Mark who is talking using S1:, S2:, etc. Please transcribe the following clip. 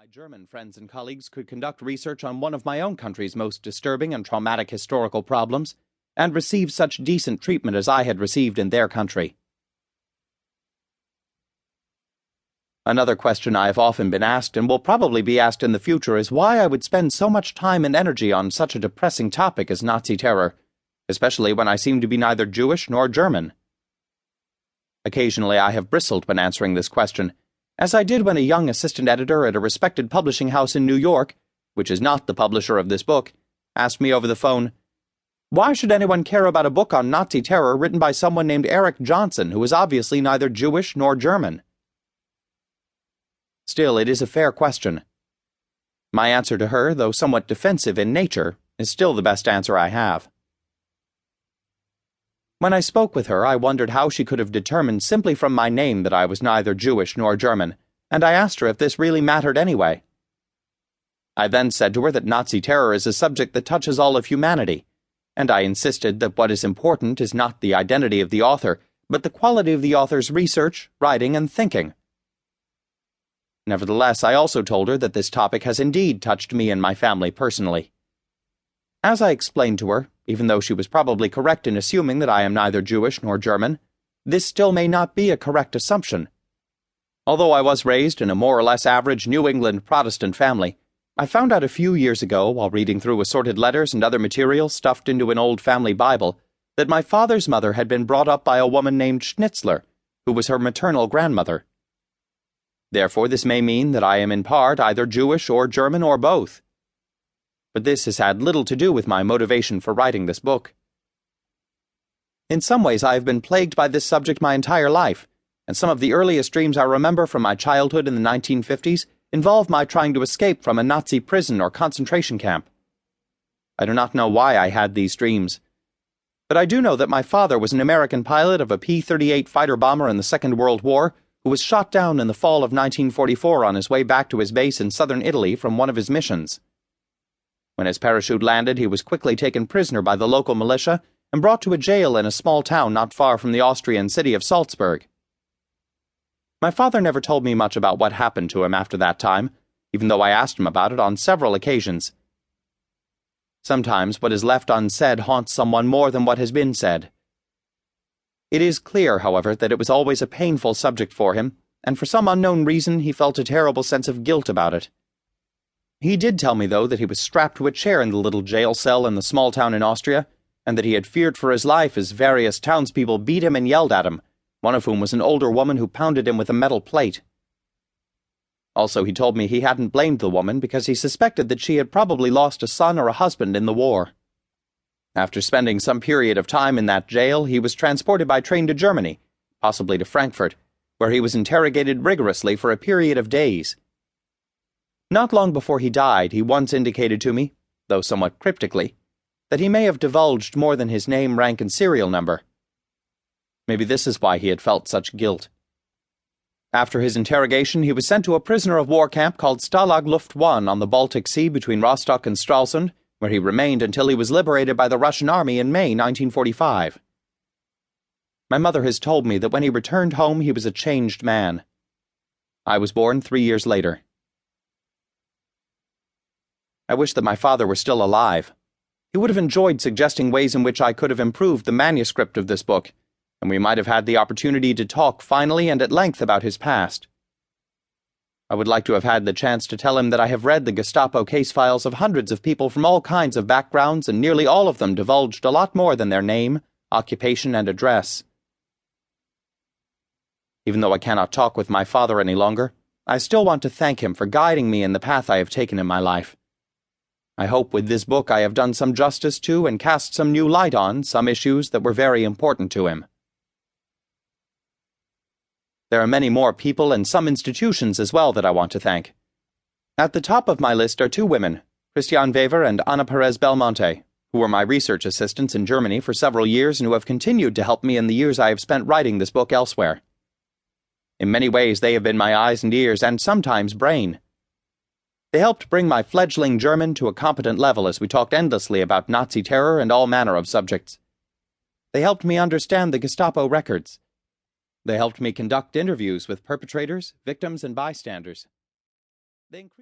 S1: my German friends and colleagues could conduct research on one of my own country's most disturbing and traumatic historical problems, and receive such decent treatment as I had received in their country. Another question I have often been asked, and will probably be asked in the future, is why I would spend so much time and energy on such a depressing topic as Nazi terror, especially when I seem to be neither Jewish nor German. Occasionally I have bristled when answering this question, as I did when a young assistant editor at a respected publishing house in New York, which is not the publisher of this book, asked me over the phone, "Why should anyone care about a book on Nazi terror written by someone named Eric Johnson, who is obviously neither Jewish nor German?" Still, it is a fair question. My answer to her, though somewhat defensive in nature, is still the best answer I have. When I spoke with her, I wondered how she could have determined simply from my name that I was neither Jewish nor German, and I asked her if this really mattered anyway. I then said to her that Nazi terror is a subject that touches all of humanity, and I insisted that what is important is not the identity of the author, but the quality of the author's research, writing, and thinking. Nevertheless, I also told her that this topic has indeed touched me and my family personally. As I explained to her, even though she was probably correct in assuming that I am neither Jewish nor German, this still may not be a correct assumption. Although I was raised in a more or less average New England Protestant family, I found out a few years ago, while reading through assorted letters and other material stuffed into an old family Bible, that my father's mother had been brought up by a woman named Schnitzler, who was her maternal grandmother. Therefore, this may mean that I am in part either Jewish or German or both. But this has had little to do with my motivation for writing this book. In some ways, I have been plagued by this subject my entire life, and some of the earliest dreams I remember from my childhood in the 1950s involved my trying to escape from a Nazi prison or concentration camp. I do not know why I had these dreams, but I do know that my father was an American pilot of a P-38 fighter bomber in the Second World War who was shot down in the fall of 1944 on his way back to his base in southern Italy from one of his missions. When his parachute landed, he was quickly taken prisoner by the local militia and brought to a jail in a small town not far from the Austrian city of Salzburg. My father never told me much about what happened to him after that time, even though I asked him about it on several occasions. Sometimes what is left unsaid haunts someone more than what has been said. It is clear, however, that it was always a painful subject for him, and for some unknown reason he felt a terrible sense of guilt about it. He did tell me, though, that he was strapped to a chair in the little jail cell in the small town in Austria, and that he had feared for his life as various townspeople beat him and yelled at him, one of whom was an older woman who pounded him with a metal plate. Also, he told me he hadn't blamed the woman because he suspected that she had probably lost a son or a husband in the war. After spending some period of time in that jail, he was transported by train to Germany, possibly to Frankfurt, where he was interrogated rigorously for a period of days. Not long before he died, he once indicated to me, though somewhat cryptically, that he may have divulged more than his name, rank, and serial number. Maybe this is why he had felt such guilt. After his interrogation, he was sent to a prisoner of war camp called Stalag Luft 1 on the Baltic Sea between Rostock and Stralsund, where he remained until he was liberated by the Russian army in May 1945. My mother has told me that when he returned home, he was a changed man. I was born 3 years later. I wish that my father were still alive. He would have enjoyed suggesting ways in which I could have improved the manuscript of this book, and we might have had the opportunity to talk finally and at length about his past. I would like to have had the chance to tell him that I have read the Gestapo case files of hundreds of people from all kinds of backgrounds, and nearly all of them divulged a lot more than their name, occupation, and address. Even though I cannot talk with my father any longer, I still want to thank him for guiding me in the path I have taken in my life. I hope with this book I have done some justice to and cast some new light on some issues that were very important to him. There are many more people and some institutions as well that I want to thank. At the top of my list are two women, Christiane Weber and Anna Perez Belmonte, who were my research assistants in Germany for several years and who have continued to help me in the years I have spent writing this book elsewhere. In many ways, they have been my eyes and ears and sometimes brain. They helped bring my fledgling German to a competent level as we talked endlessly about Nazi terror and all manner of subjects. They helped me understand the Gestapo records. They helped me conduct interviews with perpetrators, victims, and bystanders. They increased